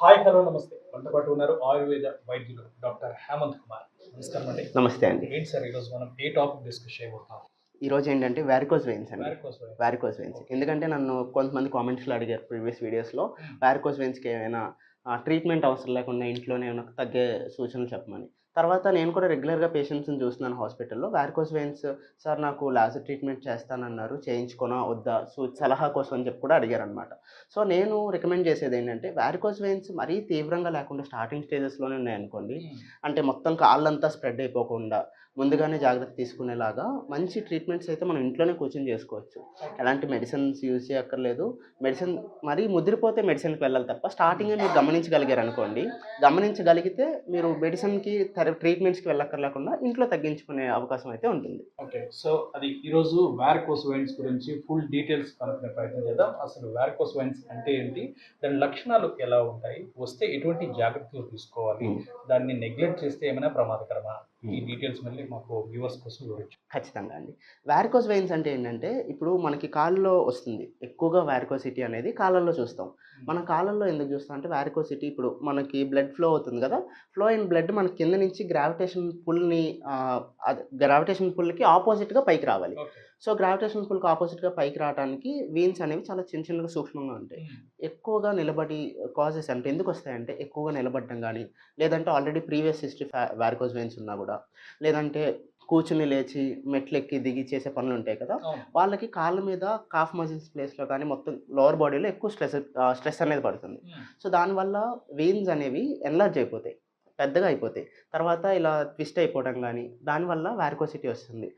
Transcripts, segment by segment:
Hi hello నమస్తే మనతో పాటు ఉన్నారు ఆయుర్వేద వైద్యులు డాక్టర్ హేమంత్ కుమార్. నమస్కారం అండి. నమస్తే అండి. ఏంటి సార్ ఈరోజు మనం ఏ టాపిక్ డిస్కస్ చేయబోతున్నాం? ఈరోజు ఏంటంటే వారికోస్ వెయిన్స్ అండి. Varicose veins. Varicose veins. Okay. ఎందుకంటే నన్ను కొంతమంది కామెంట్స్‌లో అడిగారు ప్రీవియస్ వీడియోస్‌లో హ్మ్. వారికోస్ వెయిన్స్‌కి ఏమైనా ట్రీట్మెంట్ అవసరం లేకుండా ఇంట్లోనే ఏమైనా తగ్గే సూచనలు చెప్పమని. తర్వాత నేను కూడా రెగ్యులర్‌గా పేషెంట్స్‌ని చూస్తున్నాను హాస్పిటల్‌లో. వారికోస్ వెయిన్స్ సార్ నాకు లాజర్ ట్రీట్మెంట్ చేస్తానన్నారు. చేయించుకోనా? వద్దా? సలహా కోసం అని చెప్పి కూడా అడిగారనమాట. సో, నేను రికమెండ్ చేసేదేంటంటే వారికోస్ వెయిన్స్ మరీ తీవ్రంగా లేకుండా స్టార్టింగ్ స్టేజెస్‌లోనే ఉన్నాయనుకోండి. హ్మ్. అంటే మొత్తం కాళ్ళంతా స్ప్రెడ్ అయిపోకుండా ముందుగానే జాగ్రత్త తీసుకునేలాగా మంచి ట్రీట్మెంట్స్ అయితే మనం ఇంట్లోనే కూర్చొని చేసుకోవచ్చు. ఓకే. ఎలాంటి మెడిసిన్స్ యూజ్ చేయక్కర్లేదు. మెడిసిన్ మరీ ముదిరిపోతే మెడిసిన్‌కి వెళ్ళాలి తప్ప హ్మ్. స్టార్టింగే మీరు గమనించగలిగారనుకోండి, గమనించగలిగితే మీరు మెడిసిన్‌కి ట్రీట్మెంట్స్‌కి వెళ్ళక్కర్లేకుండా ఇంట్లో తగ్గించుకునే అవకాశం అయితే ఉంటుంది. ఓకే. సో, అది ఈరోజు వారికోస్ వెయిన్స్ గురించి ఫుల్ డీటెయిల్స్ కనుక్కునే ప్రయత్నం చేద్దాం. అసలు వారికోస్ వెయిన్స్ అంటే ఏంటి? దాని లక్షణాలు ఎలా ఉంటాయి? వస్తే ఎటువంటి జాగ్రత్తలు తీసుకోవాలి? హ్మ్. దాన్ని నెగ్లెక్ట్ చేస్తే ఏమైనా ప్రమాదకరమా? ఈ హ్మ్. డీటెయిల్స్ మళ్ళీ మాకు వ్యూవర్స్ కోసం వివరించండి. ఖచ్చితంగా అండి. వారికోస్ వెయిన్స్ అంటే ఏంటంటే, ఇప్పుడు మనకి కాళ్ళలో వస్తుంది. ఎక్కువగా వారికోసిటీ అనేది కాళ్ళలో చూస్తాం. హ్మ్. మన కాళ్ళలో ఎందుకు చూస్తాం అంటే, వారికోసిటీ ఇప్పుడు మనకి బ్లడ్ ఫ్లో అవుతుంది గదా! ఫ్లో అయిన బ్లడ్ మన కింద నుంచి గ్రావిటేషన్ పుల్‌కి ఆపోజిట్‌గా పైకి రావాలి. ఓకే. సో, గ్రావిటేషన్ పుల్‌కి ఆపోజిట్‌గా పైకి రావటానికి వీన్స్ అనేవి చాలా చిన్న చిన్నగా సూక్ష్మంగా ఉంటాయి. హ్మ్. ఎక్కువగా నిలబడి కాజెస్ అంటే ఎందుకొస్తాయంటే, ఎక్కువగా నిలబడడం గానీ, లేదంటే already previous history varicose veins ఉన్నా గూడా, లేదంటే కూర్చొని లేచి మెట్లెక్కి, దిగి చేసే పనులుంటాయి కదా! అవును. వాళ్ళకి కాళ్ళ మీద కాఫ్ మజిల్స్ ప్లేస్‌లో కానీ మొత్తం లోవర్ బాడీలో ఎక్కువ స్ట్రెస్ అనేది పడుతుంది. హ్మ్. సో, దానివల్ల వెయిన్స్ అనేవి ఎన్లార్జ్ అయిపోతాయి. పెద్దగా అయిపోతాయి. తర్వాత ఇలా ట్విస్ట్ అయిపోవడం గానీ, దానివల్ల వారికోసిటీ వస్తుంది.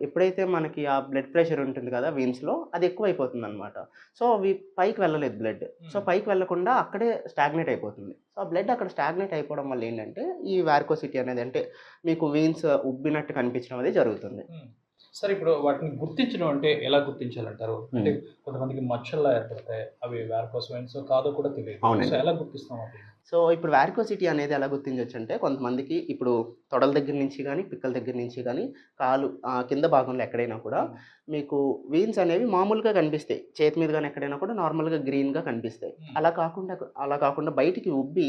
ఎప్పుడైతే మనకి ఆ బ్లడ్ ప్రెషర్ ఉంటుంది కదా వెయిన్స్‌లో అది ఎక్కువైపోతుందనమాట. సో, అవి పైకి వెళ్ళలేదు బ్లడ్. సో, హ్మ్. పైకి వెళ్ళకుండా అక్కడే స్టాగ్నేట్ అయిపోతుంది. సో, ఆ బ్లడ్ అక్కడ స్టాగ్నేట్ అయిపోవడం వల్ల ఏంటంటే, ఈ వారికోసిటీ అనేది అంటే మీకు వెయిన్స్ ఉబ్బినట్టు కనిపించడం అనేది జరుగుతుంది. హ్మ్. సరే ఇప్పుడు వాటిని గుర్తించడం అంటే ఎలా గుర్తించాలంటారు? అంటే హ్మ్. కొంతమందికి మచ్చల్లా ఏర్పడతాయి. అవి వారికోస్ వెయిన్సో కాదో కూడా తెలీదు. సో, అవునండి. ఎలా గుర్తిస్తాం వాటిని? సో, ఇప్పుడు వారికోసిటీ అనేది ఎలా గుర్తించొచ్చంటే, కొంతమందికి ఇప్పుడు తొడల దగ్గర నుంచి గానీ, పిక్కల దగ్గర నుంచి గానీ, కింద భాగంలో ఎక్కడైనా కూడా హ్మ్. మీకు వెయిన్స్ అనేవి మామూలుగా కనిపిస్తాయి. చేతి మీద గానీ ఎక్కడైనా కూడా నార్మల్‌గా గ్రీన్‌గా కనిపిస్తాయి. హ్మ్. అలా కాకుండా బయటికి ఉబ్బి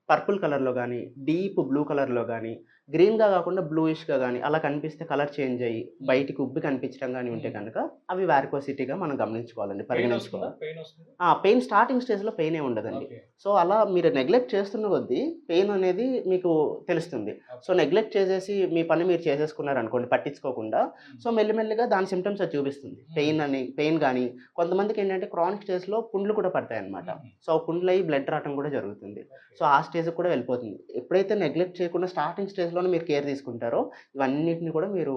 పర్పుల్ కలర్‌లో గానీ, డీప్ బ్లూ కలర్‌లో గానీ, గ్రీన్‌గా గాకుండా బ్లూయిష్‌గా గానీ అలా కనిపిస్తే కలర్ చేంజ్ అయ్యి, హ్మ్. బయటికి ఉబ్బి కనిపించడం గానీ ఉంటే హ్మ్. గనక అవి వారికోసిటీగా మనం గమనించుకోవాలండి. పెయినొస్తుందా? పరిగణించుకోవాలి. పెయినొస్తుందా? పెయిన్ స్టార్టింగ్ స్టేజ్‌లో పెయినేం ఉండదండి. ఓకే. సో, అలా మీరు నెగ్లెక్ట్ చేస్తున్న కొద్దీ పెయిన్ అనేది మీకు తెలుస్తుంది. So, okay. నెగ్లెక్ట్ చేసేసి మీ పని మీరు చేసేసుకున్నారనుకోండి పట్టించుకోకుండా, హ్మ్. సో, మెల్లిమెల్లిగా దాని సింప్టమ్స్ అది చూపిస్తుంది. హ్మ్. పెయిన్ గాని, కొంతమందికేంటంటే క్రానిక్ స్టేజ్‌లో పుండ్లు కూడా పడతాయన్నమాట. హుహు. సో, పుండ్లయ్యి బ్లడ్ రావటం కూడా జరుగుతుంది. ఓకే. సో, ఆ స్టేజ్‌కి కూడా వెళ్ళిపోతుంది. ఎప్పుడైతే నెగ్లెక్ట్ చేయకుండా స్టార్టింగ్ స్టేజ్‌లోనే మీరు కేర్ తీసుకుంటారో, ఇవన్నిటిని కూడా మీరు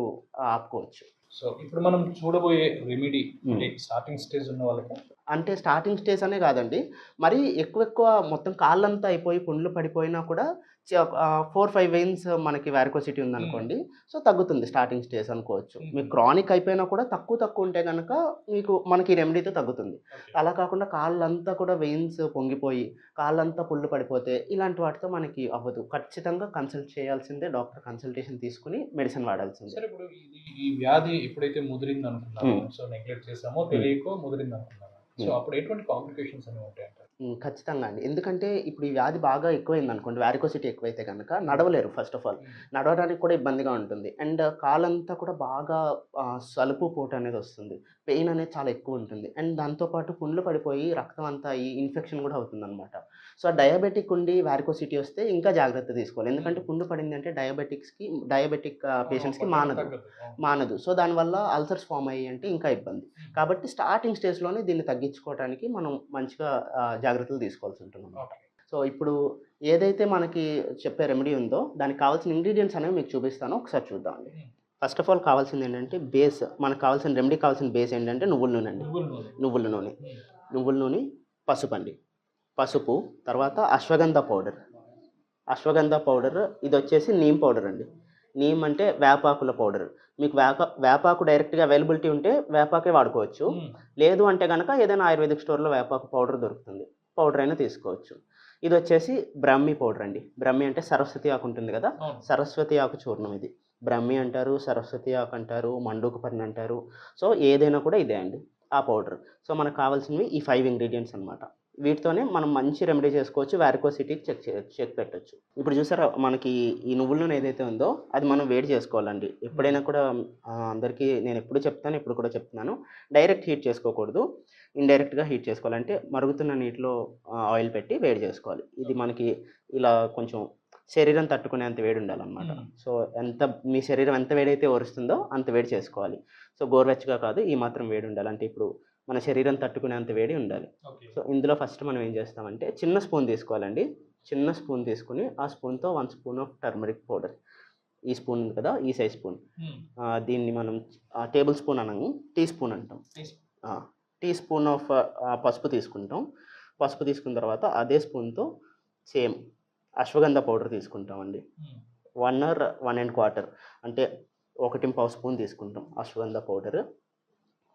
ఆపుకోవచ్చు. సో, ఇప్పుడు మనం చూడబోయే రెమెడీ హ్మ్. అంటే స్టార్టింగ్ స్టేజ్ ఉన్న వాళ్ళకా? అంటే స్టార్టింగ్ స్టేజ్ అనే గాదండి. మరీ ఎక్కువ మొత్తం కాళ్ళంతా అయిపోయి పుండ్లు పడిపోయినా కూడా 4, 5 వెయిన్స్ మనకి వారికోసిటీ హ్మ్. ఉందనుకోండి. సో, తగ్గుతుంది స్టార్టింగ్ స్టేజ్ అనుకోవచ్చు. హుహు. మీకు క్రానిక్ అయిపోయినా కూడా తక్కువ ఉంటే గనక మనకి ఈ రెమెడీతో తగ్గుతుంది. ఓకే. అలా కాకుండా కాళ్ళంతా కూడా వెయిన్స్ పొంగిపోయి, కాళ్ళంతా పుండ్లు పడిపోతే ఇలాంటి వాటితో మనకి అవ్వదు. ఖచ్చితంగా కన్సల్ట్ చేయాల్సిందే. డాక్టర్ కన్సల్టేషన్ తీసుకొని మెడిసిన్ వాడాల్సిందే. సరే ఇప్పుడు ఈ వ్యాధి ఎప్పుడైతే ముదిరిందనుకున్నామో, హ్మ్. సో, నెగ్లెక్ట్ చేసామో, హ్మ్. తెలియకో ముదిరిందనుకున్నాము. సో, హ్మ్. అప్పుడు ఎటువంటి కాంప్లికేషన్స్ అనేవి ఉంటాయంటారు? ఖచ్చితంగా అండి. ఎందుకంటే ఇప్పుడు ఈ వ్యాధి బాగా ఎక్కువైందనుకోండి, వారికోసిటీ ఎక్కువైతే గనక హ్మ్. నడవలేరు ఫస్ట్ ఆఫ్ ఆల్. హ్మ్. నడవడానికి కూడా ఇబ్బందిగా ఉంటుంది. అండ్ కాలంతా కూడా బాగా సలుపు, పోటు అనేదొస్తుంది. పెయిన్ అనేది చాలా ఎక్కువుంటుంది. అండ్ దాంతో పాటు పుండ్లు పడిపోయి రక్తం అంతా ఈ ఇన్ఫెక్షన్ గూడా అవుతుందనమాట. సో, డయాబెటిక్ ఉండి వారికోసిటీ వస్తే ఇంకా జాగ్రత్త తీసుకోవాలి. హ్మ్. ఎందుకంటే పుండు పడిందంటే డయాబెటిక్ అవును. పేషెంట్స్‌కి బద్ధకం మానదు. తగ్గదు. అవును. మానదు. సో, దానివల్ల అల్సర్స్ ఫార్మ్ అయ్యాయి అంటే ఇంకా ఇబ్బంది. హ్మ్. కాబట్టి స్టార్టింగ్ స్టేజ్‌లోనే దీన్ని తగ్గించుకోవటానికి మనం మంచిగా జాగ్రత్తలు తీసుకోవాల్సుంటుందనమాట. ఓకే. సో, ఇప్పుడు ఏదైతే మనకి చెప్పే రెమెడీ ఉందో, దానికి కావాల్సిన ఇంగ్రీడియెంట్స్ అనేవి మీకు చూపిస్తాను. ఒకసారి చూద్దామండి. హ్మ్. ఫస్ట్ ఆఫ్ ఆల్ కావాల్సిందేంటంటే మనకు కావాల్సిన రెమెడీకి కావాల్సిన బేస్ ఏంటంటే నువ్వుల నూనండి. నువ్వుల నూనె. నువ్వుల నూనె. హ్మ్. నువ్వుల నూనె, పసుపండి. పసుపు, తర్వాత అశ్వగంధ పౌడర్. అశ్వగంధ పౌడర్ ఇదొచ్చేసి నీమ్ పౌడర్ అండి. నీమ్ అంటే వేపాకుల పౌడర్. మీకు వేపాకు డైరెక్ట్‌గా అవైలబిలిటీ ఉంటే వేపాకే వాడుకోవచ్చు. హ్మ్. లేదు అంటే గనక ఏదైనా ఆయుర్వేదిక్ స్టోర్‌లో వేపాకు పౌడర్ దొరుకుతుంది. పౌడర్ అయినా తీసుకోవచ్చు. ఇదొచ్చేసి బ్రాహ్మి పౌడర్ అండి. బ్రాహ్మి అంటే సరస్వతి ఆకు ఉంటుంది గదా! అవును. సరస్వతి ఆకు చూర్ణం ఇది. బ్రాహ్మి అంటారు, సరస్వతి ఆకు అంటారు, మండూకపర్ణి అంటారు. సో, ఏదైనా కూడా ఇదే అండి. ఆ పౌడర్. సో, మనకు కావాల్సినవి ఈ 5 ఇంగ్రీడియెంట్స్ అన్నమాట. వీటితోనే మనం మంచి రెమెడీ చేసుకోవచ్చు, వారికోసిటీకి చెక్ పెట్టొచ్చు. ఇప్పుడు చూసారా మనకి ఈ నువ్వుల నూనె ఏదైతే ఉందో అది మనం వేడి చేసుకోవాలండి. ఎప్పుడైనా కూడా అందరికీ నేను ఎప్పుడు చెప్తాను, ఇప్పుడు కూడా చెప్తున్నాను. డైరెక్ట్ హీట్ చేసుకోకూడదు. ఇండైరెక్ట్‌గా హీట్ చేసుకోవాలంటే మరుగుతున్న నీటిలో ఆయిల్ పెట్టి వేడి చేసుకోవాలి. ఇది మనకి ఇలా కొంచెం శరీరం తట్టుకునేంత వేడి ఉండాలన్నమాట. సో మీ శరీరం ఎంత వేడైతే ఒరుస్తుందో అంత వేడి చేసుకోవాలి. సో గోరువెచ్చగా కాదు, ఈ మాత్రం వేడి ఉండాలి. అంటే ఇప్పుడు మన శరీరం తట్టుకునేంత వేడి ఉండాలి. సో ఇందులో ఫస్ట్ మనం ఏం చేస్తామంటే చిన్న స్పూన్ తీసుకోవాలండి. చిన్న స్పూన్ తీసుకొని ఆ స్పూన్‌తో 1 స్పూన్ ఆఫ్ టర్మరిక్ పౌడర్, ఈ స్పూన్ ఉంది కదా, ఈ సైజ్ స్పూన్, దీన్ని మనం టేబుల్ స్పూన్ అనము, టీ స్పూన్ అంటాం. టీ స్పూన్ ఆఫ్ పసుపు తీసుకుంటాం. పసుపు తీసుకున్న తర్వాత అదే స్పూన్‌తో సేమ్ అశ్వగంధ పౌడర్ తీసుకుంటామండి. 1 ఆర్ 1 1/4 అంటే 1.5 స్పూన్ తీసుకుంటాం అశ్వగంధ పౌడర్.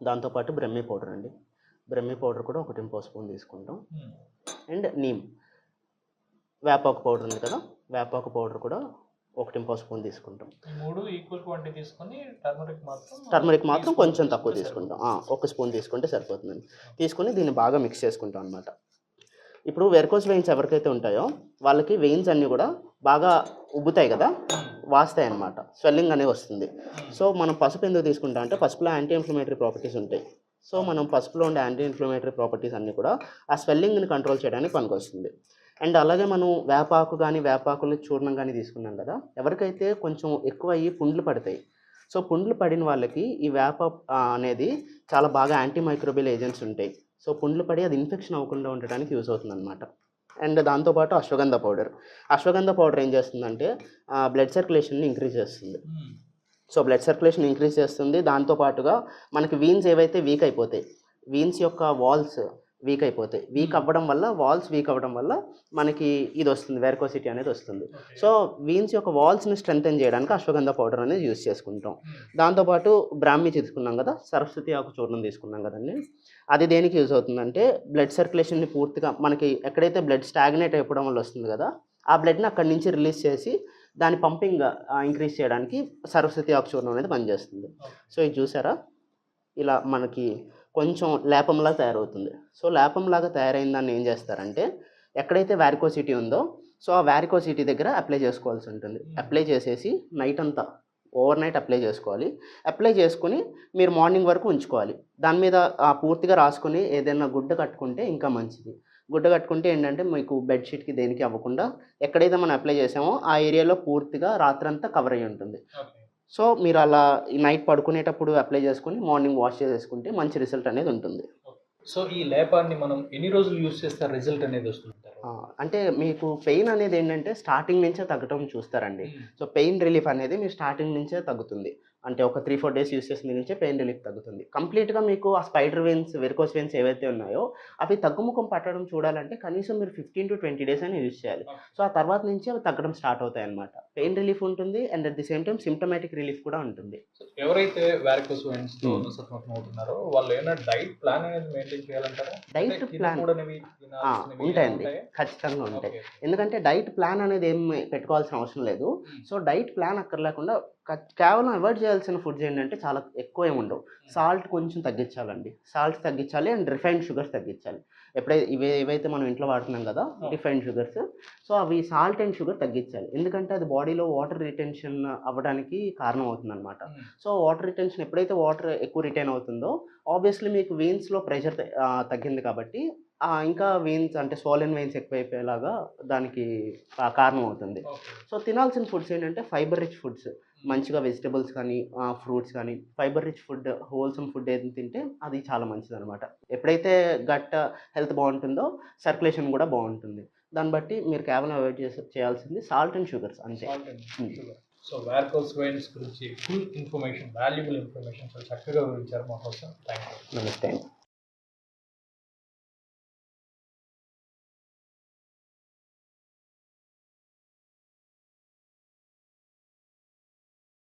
దాంతోపాటు బ్రహ్మి పౌడర్ అండి. బ్రహ్మి పౌడర్ కూడా 1.5 స్పూన్ తీసుకుంటాం. అండ్ నీమ్, వేపాకు పౌడర్ ఉంది కదా, వేపాకు పౌడర్ కూడా 1.5 స్పూన్ తీసుకుంటాం. 3 ఈక్వల్ క్వాంటిటీ తీసుకొని టర్మరిక్ మాత్రం కొంచెం తక్కువ తీసుకుంటాం. 1 స్పూన్ తీసుకుంటే సరిపోతుందండి. తీసుకొని దీన్ని బాగా మిక్స్ చేసుకుంటాం అనమాట. ఇప్పుడు వెరికోస్ వెయిన్స్ ఎవరికైతే ఉంటాయో వాళ్ళకి వెయిన్స్ అన్నీ కూడా బాగా ఉబ్బుతాయి కదా, వాస్తాయి అన్నమాట, స్వెల్లింగ్ అనేది వస్తుంది. సో మనం పసుపు ఎందుకు తీసుకుంటాం అంటే పసుపులో యాంటీ ఇన్ఫ్లమేటరీ ప్రాపర్టీస్ ఉంటాయి. సో మనం పసుపులో ఉండే యాంటీ ఇన్ఫ్లమేటరీ ప్రాపర్టీస్ అన్నీ కూడా ఆ స్వెల్లింగ్ని కంట్రోల్ చేయడానికి పనికొస్తుంది. అండ్ అలాగే మనం వేపాకు కానీ వేపాకులు చూర్ణం కానీ తీసుకున్నాం కదా, ఎవరికైతే కొంచెం ఎక్కువ అయ్యి పుండ్లు పడతాయి, సో పుండ్లు పడిన వాళ్ళకి ఈ వేప అనేది చాలా బాగా యాంటీ మైక్రోబియల్ ఏజెంట్స్ ఉంటాయి. సో పుండ్లు పడి అది ఇన్ఫెక్షన్ అవ్వకుండా ఉండడానికి యూజ్ అవుతుంది అనమాట. అండ్ దాంతోపాటు అశ్వగంధ పౌడర్ ఏం చేస్తుందంటే బ్లడ్ సర్క్యులేషన్ని ఇంక్రీజ్ చేస్తుంది. సో బ్లడ్ సర్క్యులేషన్ ఇంక్రీజ్ చేస్తుంది. దాంతోపాటుగా మనకి వీన్స్ ఏవైతే వీక్ అయిపోతాయి, వీన్స్ యొక్క వాల్స్ వీక్ అయిపోతాయి. వాల్స్ వీక్ అవ్వడం వల్ల మనకి ఇది వస్తుంది, వెరికోసిటీ అనేది వస్తుంది. సో వీన్స్ యొక్క వాల్స్ని స్ట్రెంథెన్ చేయడానికి అశ్వగంధ పౌడర్ అనేది యూజ్ చేసుకుంటాం. దాంతోపాటు బ్రాహ్మి తీసుకున్నాం కదా, సరస్వతి ఆకు చూర్ణం తీసుకున్నాం కదండి, అది దేనికి యూజ్ అవుతుందంటే బ్లడ్ సర్క్యులేషన్ని పూర్తిగా మనకి ఎక్కడైతే బ్లడ్ స్టాగ్నేట్ అయిపోవడం వల్ల వస్తుంది కదా, ఆ బ్లడ్ని అక్కడి నుంచి రిలీజ్ చేసి దాని పంపింగ్ ఇంక్రీజ్ చేయడానికి సరస్వతి ఆకు చూర్ణం అనేది పనిచేస్తుంది. సో ఇది చూసారా, ఇలా మనకి కొంచెం లేపంలా తయారవుతుంది. సో లేపంలాగా తయారైన దాన్ని ఏం చేస్తారంటే ఎక్కడైతే వారికోసిటీ ఉందో సో ఆ వారికోసిటీ దగ్గర అప్లై చేసుకోవాల్సి ఉంటుంది. అప్లై చేసేసి నైట్ అంతా ఓవర్ నైట్ అప్లై చేసుకోవాలి. అప్లై చేసుకుని మీరు మార్నింగ్ వరకు ఉంచుకోవాలి. దాని మీద పూర్తిగా రాసుకొని ఏదైనా గుడ్డ కట్టుకుంటే ఇంకా మంచిది. గుడ్డ కట్టుకుంటే ఏంటంటే మీకు బెడ్షీట్కి దేనికి అవ్వకుండా ఎక్కడైతే మనం అప్లై చేసామో ఆ ఏరియాలో పూర్తిగా రాత్రంతా కవర్ అయ్యి ఉంటుంది. సో మీరు అలా నైట్ పడుకునేటప్పుడు అప్లై చేసుకుని మార్నింగ్ వాష్ చేసేసుకుంటే మంచి రిజల్ట్ అనేది ఉంటుంది. సో ఈ లేపాన్ని మనం ఎన్ని రోజులు యూజ్ చేస్తే రిజల్ట్ అనేది వస్తుంది? అంటే మీకు పెయిన్ అనేది ఏంటంటే స్టార్టింగ్ నుంచే తగ్గటం చూస్తారండి. సో పెయిన్ రిలీఫ్ అనేది మీరు స్టార్టింగ్ నుంచే తగ్గుతుంది. అంటే ఒక 3-4 డేస్ యూస్ చేసిన నుంచే పెయిన్ రిలీఫ్ తగ్గుతుంది. కంప్లీట్గా మీకు ఆ స్పైడర్ వెయిన్స్, వెరికోస్ వెయిన్స్ ఏవైతే ఉన్నాయో అవి తగ్గుముఖం పట్టడం చూడాలంటే కనీసం మీరు 15 to 20 డేస్ అయినా యూజ్ చేయాలి. సో ఆ తర్వాత నుంచి అవి తగ్గడం స్టార్ట్ అవుతాయి అన్నమాట. పెయిన్ రిలీఫ్ ఉంటుంది and at the same time symptomatic relief కూడా ఉంటుంది. ఎవరైతే వెరికోస్ వెయిన్స్ తో సతమతం అవుతున్నారో వాళ్ళు ఏమైనా డైట్ ప్లాన్ అనేది మెయింటైన్ చేయాలంటారా? డైట్ ప్లాన్ ఉంటాయండి, ఖచ్చితంగా ఉంటాయి. ఎందుకంటే డైట్ ప్లాన్ అనేది ఏం పెట్టుకోవాల్సిన అవసరం లేదు. సో డైట్ ప్లాన్ అక్కర్లేకుండా కేవలం అవాయిడ్ చేయాల్సిన ఫుడ్స్ ఏంటంటే చాలా ఎక్కువ ఏమి ఉండవు. సాల్ట్ కొంచెం తగ్గించాలండి, సాల్ట్ తగ్గించాలి అండ్ రిఫైన్డ్ షుగర్స్ తగ్గించాలి. ఎప్పుడైతే ఏవైతే మనం ఇంట్లో వాడుతున్నాం కదా రిఫైన్డ్ షుగర్స్, సో అవి సాల్ట్ అండ్ షుగర్ తగ్గించాలి. ఎందుకంటే అది బాడీలో వాటర్ రిటెన్షన్ అవ్వడానికి కారణం అవుతుంది అనమాట. సో వాటర్ రిటెన్షన్ ఎప్పుడైతే వాటర్ ఎక్కువ రిటైన్ అవుతుందో ఆబ్వియస్లీ మీకు వెయిన్స్లో ప్రెషర్ తగ్గింది కాబట్టి ఇంకా వెయిన్స్ అంటే స్వాలెన్ వెయిన్స్ ఎక్కువైపోయేలాగా దానికి కారణం అవుతుంది. సో తినాల్సిన ఫుడ్స్ ఏంటంటే ఫైబర్ రిచ్ ఫుడ్స్, మంచిగా వెజిటబుల్స్ కానీ ఫ్రూట్స్ కానీ fibre rich food, wholesome food ఏది తింటే అది చాలా మంచిది అనమాట. ఎప్పుడైతే గట్ హెల్త్ బాగుంటుందో సర్క్యులేషన్ కూడా బాగుంటుంది. దాన్ని బట్టి మీరు కేవలం అవాయిడ్ చేయాల్సింది సాల్ట్ అండ్ షుగర్స్ అంతే. సో వెరికోస్ వెయిన్స్ గురించి ఫుల్ ఇన్ఫర్మేషన్, వాల్యుబుల్ ఇన్ఫర్మేషన్ చాలా చక్కగా వివరించారు మా కోసం. Thank you. నమస్తే.